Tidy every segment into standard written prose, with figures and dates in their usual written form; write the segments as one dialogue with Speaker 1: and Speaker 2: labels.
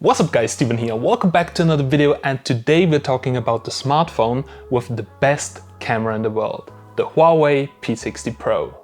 Speaker 1: What's up guys, Steven here. Welcome back to another video, and today we're talking about the smartphone with the best camera in the world, the HUAWEI P60 Pro.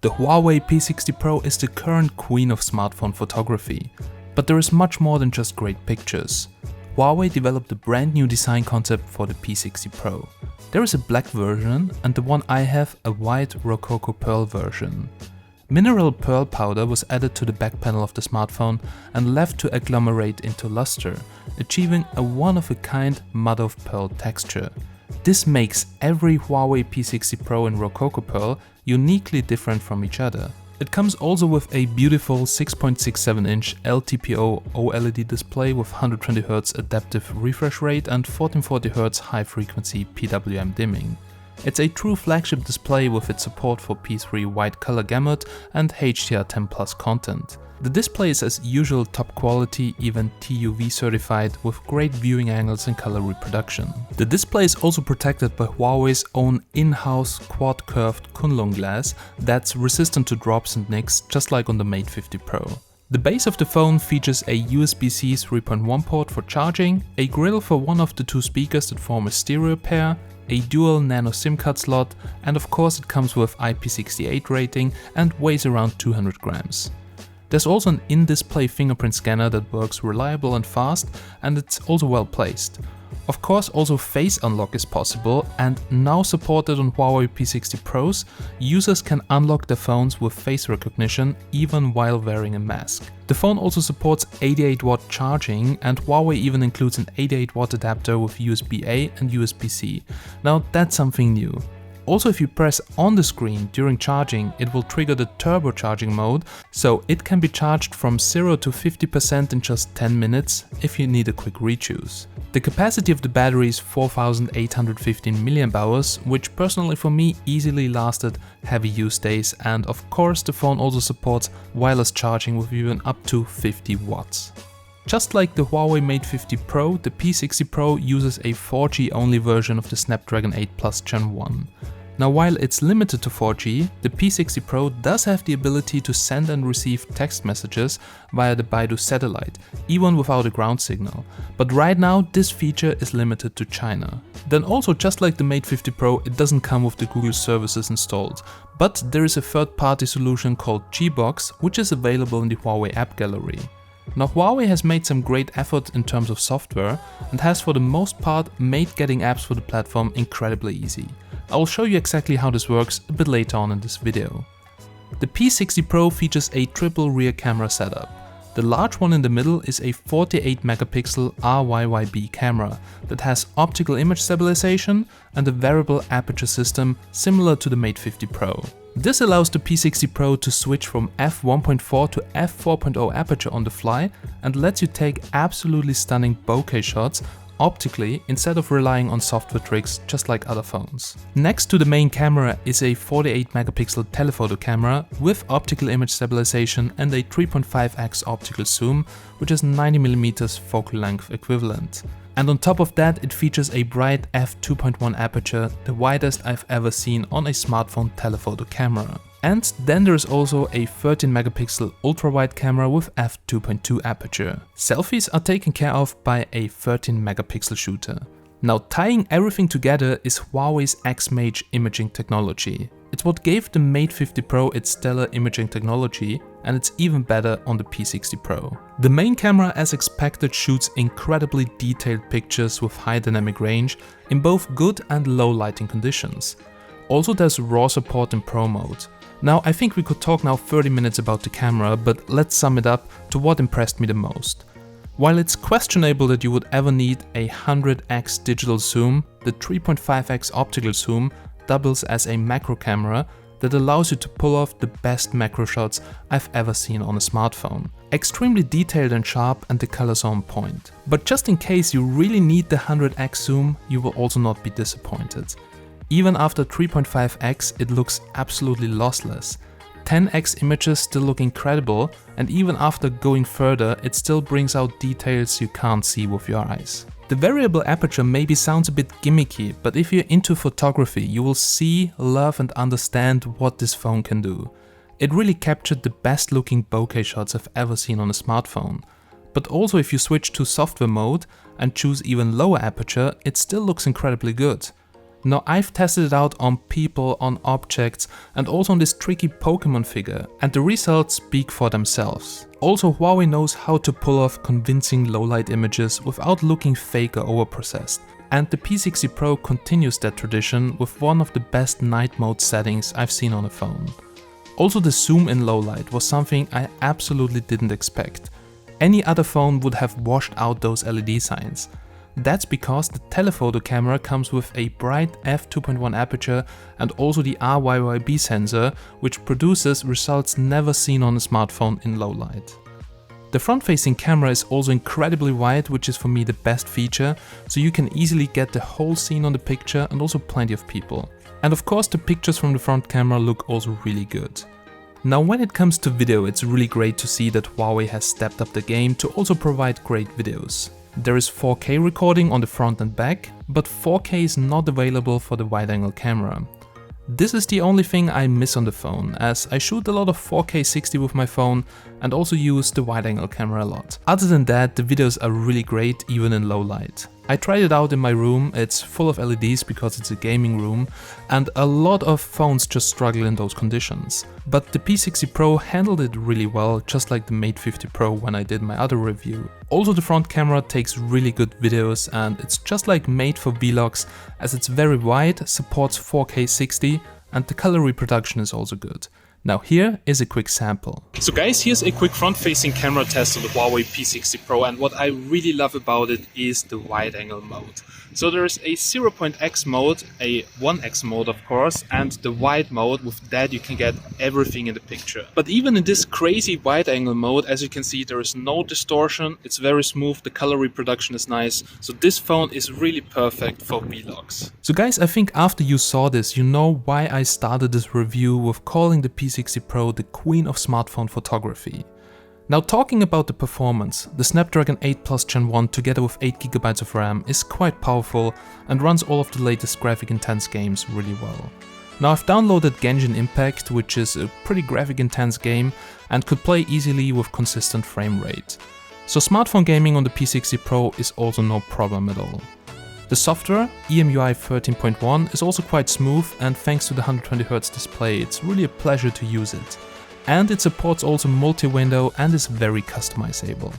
Speaker 1: The HUAWEI P60 Pro is the current queen of smartphone photography, but there is much more than just great pictures. HUAWEI developed a brand new design concept for the P60 Pro. There is a black version and the one I have, a white Rococo Pearl version. Mineral pearl powder was added to the back panel of the smartphone and left to agglomerate into luster, achieving a one-of-a-kind mother-of-pearl texture. This makes every HUAWEI P60 Pro in Rococo Pearl uniquely different from each other. It comes also with a beautiful 6.67-inch LTPO OLED display with 120Hz adaptive refresh rate and 1440Hz high-frequency PWM dimming. It's a true flagship display with its support for P3 wide color gamut and HDR10+ content. The display is as usual top quality, even TUV certified, with great viewing angles and color reproduction. The display is also protected by HUAWEI's own in-house quad curved Kunlun glass that's resistant to drops and nicks, just like on the Mate 50 Pro. The base of the phone features a USB-C 3.1 port for charging, a grill for one of the two speakers that form a stereo pair, a dual nano SIM card slot, and of course it comes with IP68 rating and weighs around 200 grams. There's also an in-display fingerprint scanner that works reliable and fast, and it's also well placed. Of course, also face unlock is possible, and now supported on HUAWEI P60 Pros, users can unlock their phones with face recognition even while wearing a mask. The phone also supports 88-watt charging, and HUAWEI even includes an 88-watt adapter with USB-A and USB-C. Now that's something new. Also, if you press on the screen during charging, it will trigger the turbocharging mode, so it can be charged from 0 to 50% in just 10 minutes if you need a quick rechoose. The capacity of the battery is 4815 mAh, which personally for me easily lasted heavy use days, and of course the phone also supports wireless charging with even up to 50 watts. Just like the HUAWEI Mate 50 Pro, the P60 Pro uses a 4G only version of the Snapdragon 8 Plus Gen 1. Now while it's limited to 4G, the P60 Pro does have the ability to send and receive text messages via the Baidu satellite, even without a ground signal. But right now this feature is limited to China. Then also, just like the Mate 50 Pro, it doesn't come with the Google services installed, but there is a third-party solution called Gbox, which is available in the HUAWEI app gallery. Now HUAWEI has made some great effort in terms of software and has for the most part made getting apps for the platform incredibly easy. I will show you exactly how this works a bit later on in this video. The P60 Pro features a triple rear camera setup. The large one in the middle is a 48 megapixel RYYB camera that has optical image stabilization and a variable aperture system similar to the Mate 50 Pro. This allows the P60 Pro to switch from f1.4 to f4.0 aperture on the fly and lets you take absolutely stunning bokeh shots optically instead of relying on software tricks just like other phones. Next to the main camera is a 48 megapixel telephoto camera with optical image stabilization and a 3.5x optical zoom, which is 90mm focal length equivalent. And on top of that, it features a bright f2.1 aperture, the widest I've ever seen on a smartphone telephoto camera. And then there is also a 13 megapixel ultra-wide camera with f2.2 aperture. Selfies are taken care of by a 13 megapixel shooter. Now tying everything together is HUAWEI's X-Mage imaging technology. It's what gave the Mate 50 Pro its stellar imaging technology, and it's even better on the P60 Pro. The main camera, as expected, shoots incredibly detailed pictures with high dynamic range in both good and low lighting conditions. Also there's RAW support in Pro mode. Now I think we could talk now 30 minutes about the camera, but let's sum it up to what impressed me the most. While it's questionable that you would ever need a 100x digital zoom, the 3.5x optical zoom doubles as a macro camera that allows you to pull off the best macro shots I've ever seen on a smartphone. Extremely detailed and sharp, and the colors are on point. But just in case you really need the 100x zoom, you will also not be disappointed. Even after 3.5x, it looks absolutely lossless. 10x images still look incredible, and even after going further, it still brings out details you can't see with your eyes. The variable aperture maybe sounds a bit gimmicky, but if you're into photography, you will see, love and understand what this phone can do. It really captured the best looking bokeh shots I've ever seen on a smartphone.
Speaker 2: but also if you switch to software mode and choose even lower aperture, it still looks incredibly good. Now I've tested it out on people, on objects, and also on this tricky Pokemon figure, and the results speak for themselves. Also, Huawei knows how to pull off convincing low-light images without looking fake or overprocessed. And the P60 Pro continues that tradition with one of the best night mode settings I've seen on a phone. Also, the zoom in low light was something I absolutely didn't expect. Any other phone would have washed out those LED signs. That's because the telephoto camera comes with a bright f2.1 aperture and also the RYYB sensor, which produces results never seen on a smartphone in low light. The front-facing camera is also incredibly wide, which is for me the best feature, so you can easily get the whole scene on the picture and also plenty of people. And of course the pictures from the front camera look also really good. Now when it comes to video, it's really great to see that Huawei has stepped up the game to also provide great videos. There is 4K recording on the front and back, but 4K is not available for the wide-angle camera. This is the only thing I miss on the phone, as I shoot a lot of 4K 60 with my phone and also use the wide-angle camera a lot. Other than that, the videos are really great even in low light. I tried it out in my room, it's full of LEDs because it's a gaming room, and a lot of phones just struggle in those conditions. But the P60 Pro handled it really well, just like the Mate 50 Pro when I did my other review. Also the front camera takes really good videos and it's just like made for vlogs, as it's very wide, supports 4K 60 and the color reproduction is also good. Now here is a quick sample. So guys, here's a quick front-facing camera test on the Huawei P60 Pro, and what I really love about it is the wide-angle mode. So there is a 0.x mode, a 1x mode of course, and the wide mode. With that you can get everything in the picture. But even in this crazy wide-angle mode, as you can see, there is no distortion, it's very smooth, the color reproduction is nice, so this phone is really perfect for vlogs. So guys, I think after you saw this, you know why I started this review with calling the P60 Pro the queen of smartphone photography. Now talking about the performance, the Snapdragon 8 Plus Gen 1 together with 8GB of RAM is quite powerful and runs all of the latest graphic intense games really well. Now I've downloaded Genshin Impact, which is a pretty graphic intense game and could play easily with consistent frame rate. So smartphone gaming on the P60 Pro is also no problem at all. The software, EMUI 13.1, is also quite smooth, and thanks to the 120Hz display, it's really a pleasure to use it. And it supports also multi-window and is very customizable.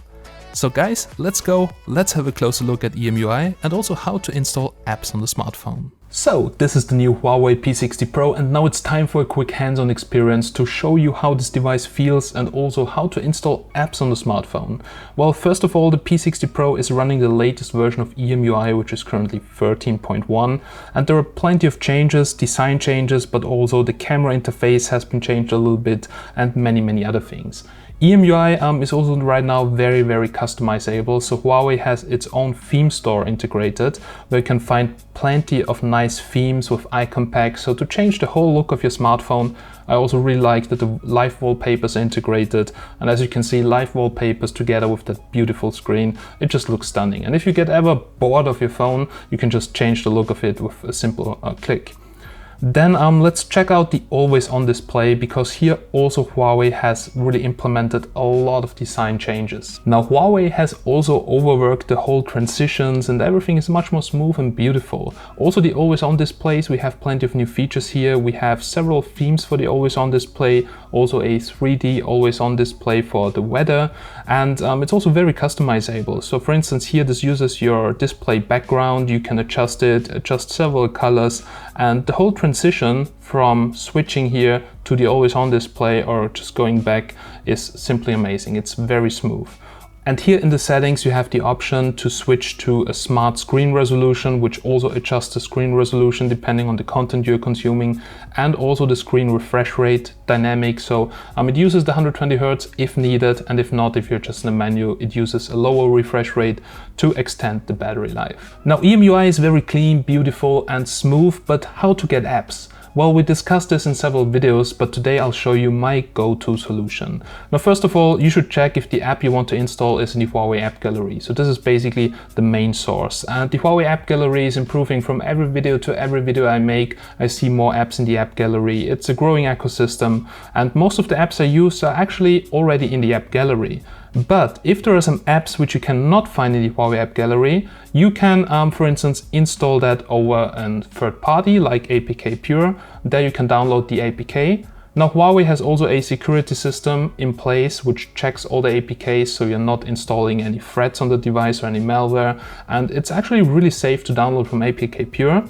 Speaker 2: So guys, let's have a closer look at EMUI and also how to install apps on the smartphone.
Speaker 1: So this is the new Huawei P60 Pro, and now it's time for a quick hands-on experience to show you how this device feels and also how to install apps on the smartphone. Well, first of all, the P60 Pro is running the latest version of EMUI, which is currently 13.1, and there are plenty of changes, design changes, but also the camera interface has been changed a little bit and many other things. EMUI is also right now very customizable, so Huawei has its own theme store integrated where you can find plenty of nice themes with icon packs. So to change the whole look of your smartphone, I also really like that the live wallpapers are integrated, and as you can see, live wallpapers together with that beautiful screen, it just looks stunning. And if you get ever bored of your phone, you can just change the look of it with a simple click. Then let's check out the always on display, because here also Huawei has really implemented a lot of design changes. Now Huawei has also overworked the whole transitions and everything is much more smooth and beautiful. Also the always on displays, we have plenty of new features here. We have several themes for the always on display, also a 3D always on display for the weather, and it's also very customizable. So for instance here this uses your display background, you can adjust it, adjust several colors, and the whole transition from switching here to the always on display or just going back is simply amazing. It's very smooth. And here in the settings you have the option to switch to a smart screen resolution, which also adjusts the screen resolution depending on the content you're consuming, and also the screen refresh rate dynamic. So it uses the 120Hz if needed, and if not, if you're just in the menu, it uses a lower refresh rate to extend the battery life. Now EMUI is very clean, beautiful and smooth, but how to get apps? Well, we discussed this in several videos, but today I'll show you my go-to solution. Now, first of all, you should check if the app you want to install is in the Huawei App Gallery. So this is basically the main source. And the Huawei App Gallery is improving from every video to every video I make. I see more apps in the App Gallery. It's a growing ecosystem, and most of the apps I use are actually already in the App Gallery. But if there are some apps which you cannot find in the Huawei App Gallery, you can, for instance, install that over a third party like APK Pure. There you can download the APK. Now Huawei has also a security system in place which checks all the APKs, so you're not installing any threats on the device or any malware, and it's actually really safe to download from APK Pure.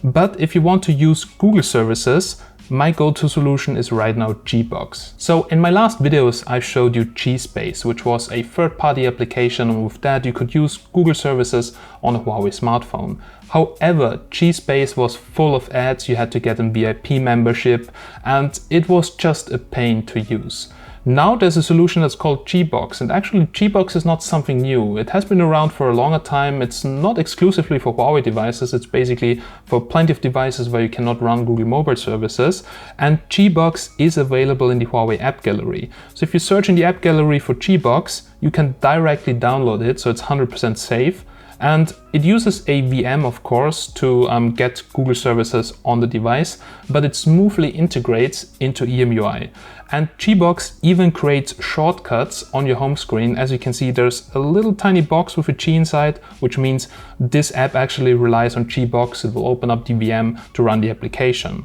Speaker 1: But if you want to use Google services, my go-to solution is right now Gbox. So in my last videos I showed you Gspace, which was a third-party application, and with that you could use Google services on a Huawei smartphone. However, Gspace was full of ads, you had to get a VIP membership, and it was just a pain to use. Now there's a solution that's called Gbox, and actually Gbox is not something new. It has been around for a longer time. It's not exclusively for Huawei devices, it's basically for plenty of devices where you cannot run Google mobile services, and Gbox is available in the Huawei App Gallery. So if you search in the App Gallery for Gbox, you can directly download it, so it's 100% safe. And it uses a VM, of course, to get Google services on the device, but it smoothly integrates into EMUI. And Gbox even creates shortcuts on your home screen. As you can see, there's a little tiny box with a G inside, which means this app actually relies on Gbox. It will open up the VM to run the application.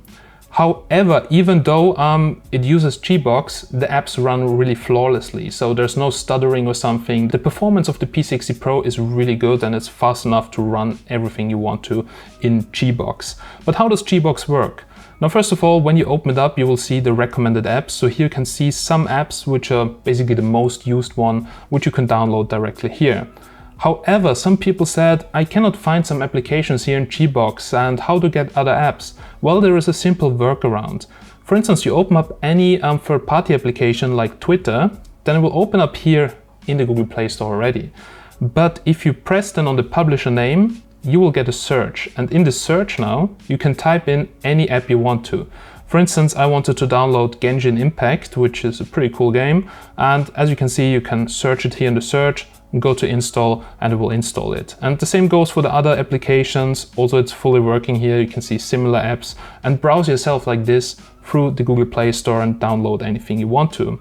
Speaker 1: However, even though it uses Gbox, the apps run really flawlessly, so there's no stuttering or something. The performance of the P60 Pro is really good and it's fast enough to run everything you want to in Gbox. But how does Gbox work? Now, first of all, when you open it up, you will see the recommended apps. So here you can see some apps which are basically the most used one, which you can download directly here. However, some people said, I cannot find some applications here in Gbox, and how to get other apps? Well, there is a simple workaround. For instance, you open up any third-party application like Twitter, then it will open up here in the Google Play Store already. But if you press then on the publisher name, you will get a search. And in the search now, you can type in any app you want to. For instance, I wanted to download Genshin Impact, which is a pretty cool game. And as you can see, you can search it here in the search, go to install, and it will install it. And the same goes for the other applications. Also, it's fully working here. You can see similar apps and browse yourself like this through the Google Play Store and download anything you want to.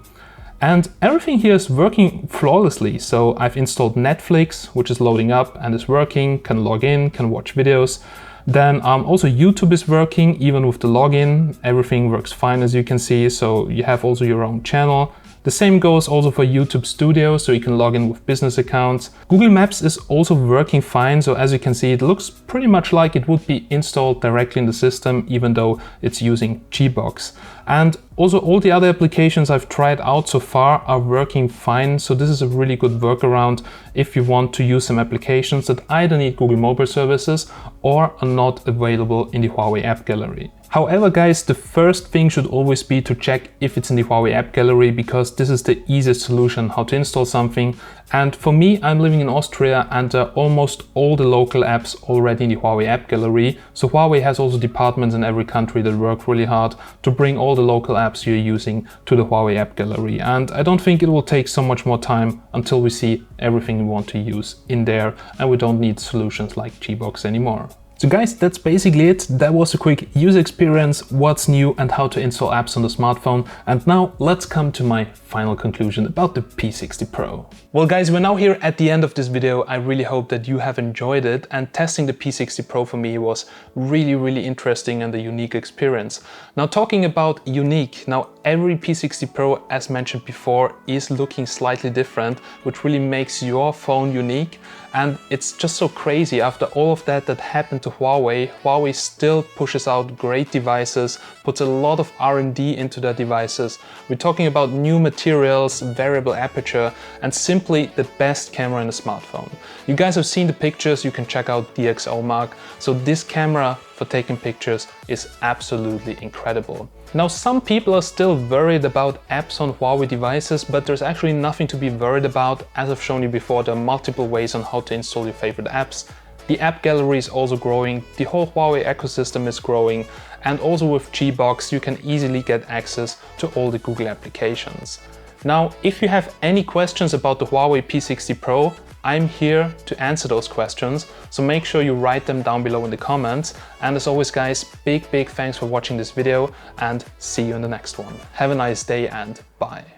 Speaker 1: And everything here is working flawlessly. So I've installed Netflix, which is loading up and is working, can log in, can watch videos. Then also YouTube is working, even with the login. Everything works fine, as you can see. So you have also your own channel. The same goes also for YouTube Studio, so you can log in with business accounts. Google Maps is also working fine, so as you can see, it looks pretty much like it would be installed directly in the system, even though it's using Gbox. And also all the other applications I've tried out so far are working fine, so this is a really good workaround if you want to use some applications that either need Google mobile services or are not available in the Huawei App Gallery. However, guys, the first thing should always be to check if it's in the Huawei App Gallery, because this is the easiest solution how to install something. And for me, I'm living in Austria and almost all the local apps already in the Huawei App Gallery. So Huawei has also departments in every country that work really hard to bring all the local apps you're using to the Huawei App Gallery. And I don't think it will take so much more time until we see everything we want to use in there and we don't need solutions like Gbox anymore. So guys, that's basically it. That was a quick user experience, what's new and how to install apps on the smartphone. And now let's come to my final conclusion about the P60 Pro. Well guys, we're now here at the end of this video. I really hope that you have enjoyed it, and testing the P60 Pro for me was really interesting and a unique experience. Now talking about unique, now every P60 Pro, as mentioned before, is looking slightly different, which really makes your phone unique. And it's just so crazy, after all of that happened to Huawei, Huawei still pushes out great devices, puts a lot of R&D into their devices. We're talking about new materials, variable aperture, and simply the best camera in a smartphone. You guys have seen the pictures, you can check out DxO Mark. So this camera for taking pictures is absolutely incredible. Now, some people are still worried about apps on Huawei devices, but there's actually nothing to be worried about. As I've shown you before, there are multiple ways on how to install your favorite apps. The app gallery is also growing, the whole Huawei ecosystem is growing, and also with Gbox you can easily get access to all the Google applications. Now, if you have any questions about the Huawei P60 Pro, I'm here to answer those questions, so make sure you write them down below in the comments. And as always guys, big thanks for watching this video, and see you in the next one. Have a nice day and bye.